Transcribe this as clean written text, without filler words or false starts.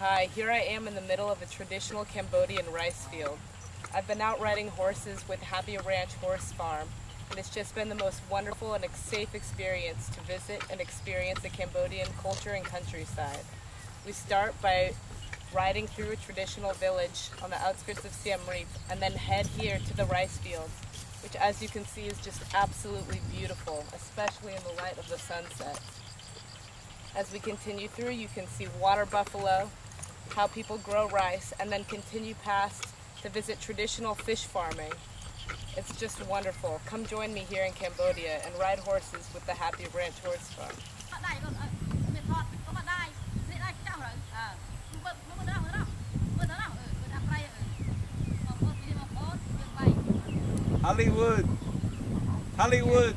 Hi, here I am in the middle of a traditional Cambodian rice field. I've been out riding horses with Happy Ranch Horse Farm, and it's just been the most wonderful and safe experience to visit and experience the Cambodian culture and countryside. We start by riding through a traditional village on the outskirts of Siem and then head here to the rice field, which as you can see is just absolutely beautiful, especially in the light of the sunset. As we continue through, you can see water buffalo, how people grow rice, and then continue past to visit traditional fish farming. It's just wonderful. Come join me here in Cambodia and ride horses with the Happy Ranch Horse Farm. Hollywood.